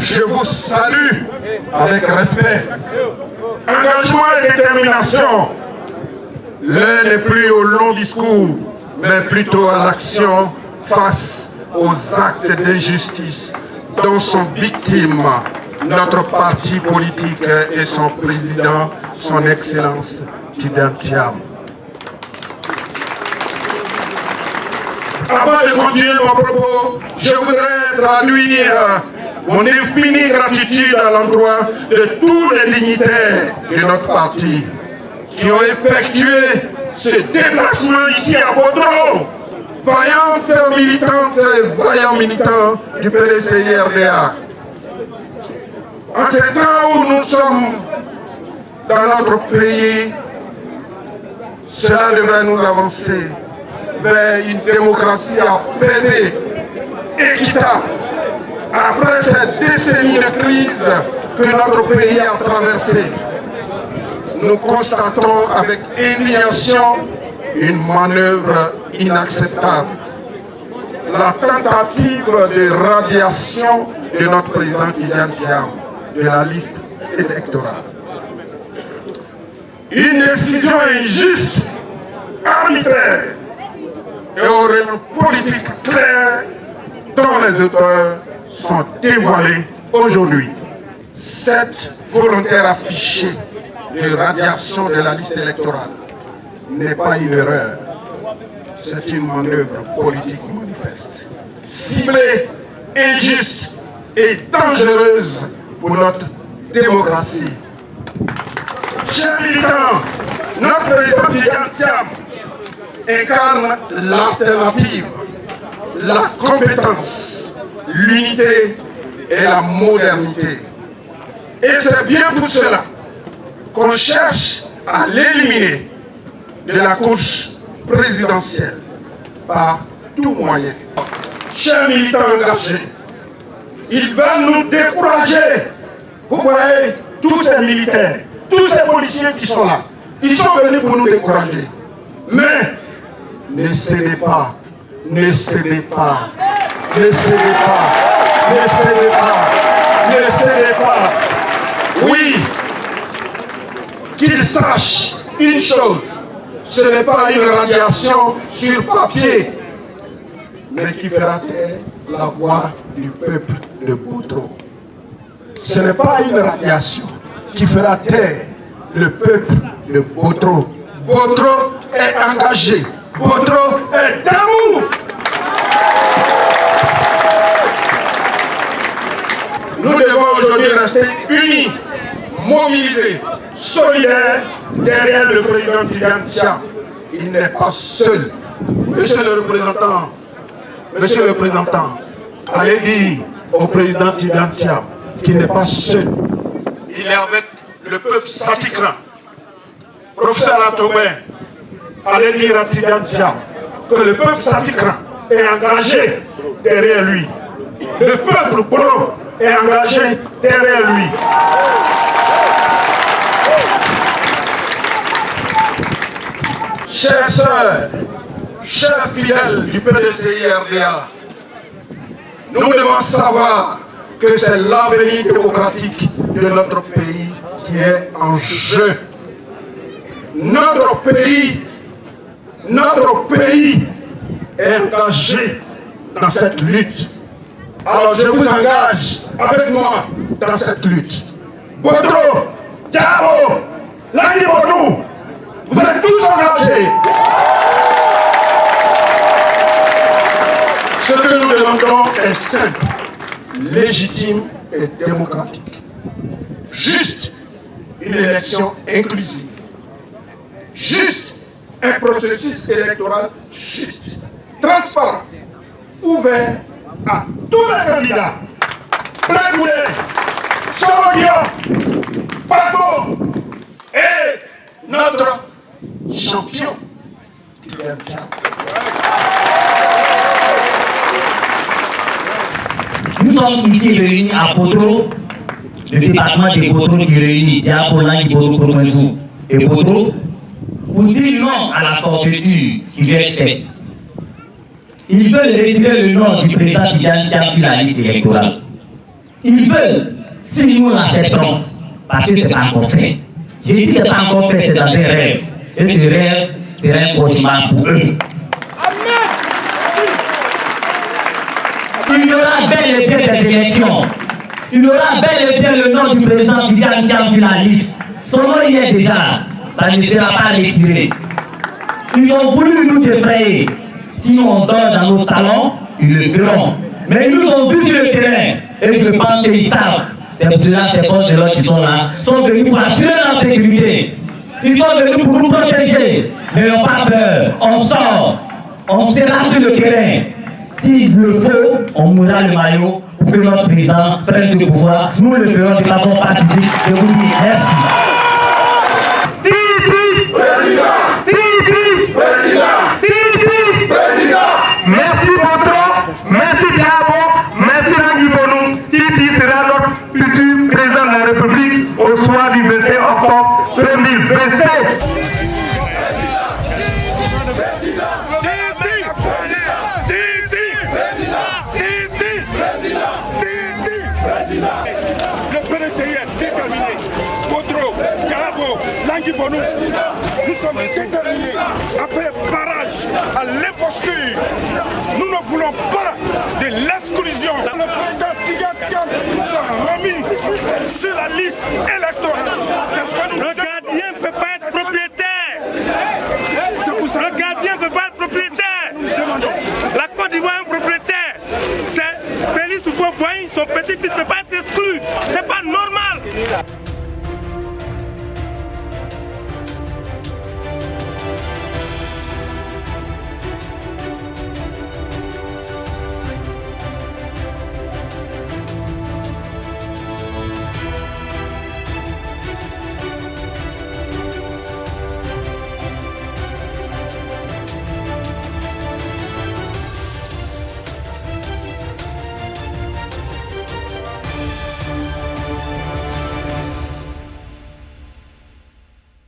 je vous salue avec respect. Engagement et détermination. L'un n'est plus au long discours, mais plutôt à l'action face aux actes d'injustice dont sont victimes notre parti politique et son président, son Excellence Tidiane Thiam. Avant de continuer mon propos, je voudrais traduire mon infinie gratitude à l'endroit de tous les dignitaires de notre parti qui ont effectué ce déplacement ici à Bodro. Vaillantes militantes et vaillants militants du PDCI-RDA. En ce temps où nous sommes dans notre pays, cela devrait nous avancer vers une démocratie apaisée, équitable. Après cette décennie de crise que notre pays a traversée, nous constatons avec indignation une manœuvre inacceptable. La tentative de radiation de notre président Tidiane Thiam de la liste électorale. Une décision injuste, arbitraire et au rayon politique clair dont les auteurs sont dévoilés aujourd'hui. Cette volontaire affichée de radiation de la liste électorale n'est pas une erreur, c'est une manœuvre politique manifeste, ciblée, injuste et dangereuse pour notre démocratie. Chers militants, notre président Tidiane Thiam incarne l'alternative, la compétence, l'unité et la modernité. Et c'est bien pour cela qu'on cherche à l'éliminer de la course présidentielle par tout moyen. Chers militants engagés, ils veulent nous décourager. Vous voyez, tous ces militaires, tous ces policiers qui sont là, ils sont venus pour nous décourager. Mais ne cédez pas, ne cédez pas, ne cédez pas, ne cédez pas, ne cédez pas. Oui, qu'ils sachent une chose, ce n'est pas une radiation sur papier, mais qui fera taire la voix du peuple de Bodro. Ce n'est pas une radiation qui fera taire le peuple de Bodro. Bodro est engagé, Bodro est debout. Nous devons aujourd'hui rester unis, mobilisés, solidaires derrière le président Tidiane Thiam. Il n'est pas seul. Monsieur le représentant, allez dire au président Tidiane Thiam qu'il n'est pas seul. Il est avec le peuple satikran. Professeur Atobin, allez dire à Tidiane Thiam que le peuple satikran est engagé derrière lui. Le peuple Boro est engagé derrière lui. Chers sœurs, chers fidèles du PDCI-RDA, nous devons savoir que c'est l'avenir démocratique de notre pays qui est en jeu. Notre pays est engagé dans cette lutte. Alors je vous engage avec moi dans cette lutte. Bodro, Diabo, Lani Bodou, vous êtes tous engagés. Ce que nous demandons est simple, légitime et démocratique. Juste une élection inclusive. Juste un processus électoral juste, transparent, ouvert à tous les candidats. Blagoulé, Sorodia, Pago et notre champion, Tidiane Thiam. Nous sommes ici réunis à Bodro, le département de Bodro qui réunit Diabo, Lani Bodou, Provençaux et Bodro, pour dire non à la forfaiture qui vient être faite. Ils veulent retirer le nom du président Tidiane Thiam sur la liste électorale. Ils veulent, si nous l'acceptons, parce que ce n'est pas encore fait. J'ai dit que ce n'est pas encore fait, c'est dans des rêves. Et ce rêve, c'est un cauchemar pour eux. Il y aura bel et bien des élections. Il y aura bel et bien le nom du président Tidiane Thiam sur la liste. Son nom y est déjà. Ça ne sera pas retiré. Ils ont voulu nous effrayer. Si on dort dans nos salons, ils le feront. Mais ils nous ont vus sur le terrain. Et je pense qu'ils savent. C'est pour cela que ces forces de l'ordre qui sont là sont venus pour assurer la sécurité. Ils sont venus pour nous protéger. Mais n'ayons pas peur. On sort. On sera sur le terrain. S'il le faut, on mourra le maillot pour que notre président prenne le pouvoir. Nous le ferons de façon pacifique. Je vous dis merci. Titi Président. Titi Président. Titi Président. Merci Botro, merci Diabo, merci Nangui Bonou. Titi sera notre futur président de la République au soir du 27 octobre 2027. Le PDCI est déterminé. Botro, Diabo, Nangui Bonou, nous sommes déterminés à faire barrage à l'imposture. Nous ne voulons pas de l'exclusion. Le président Tidiane Thiam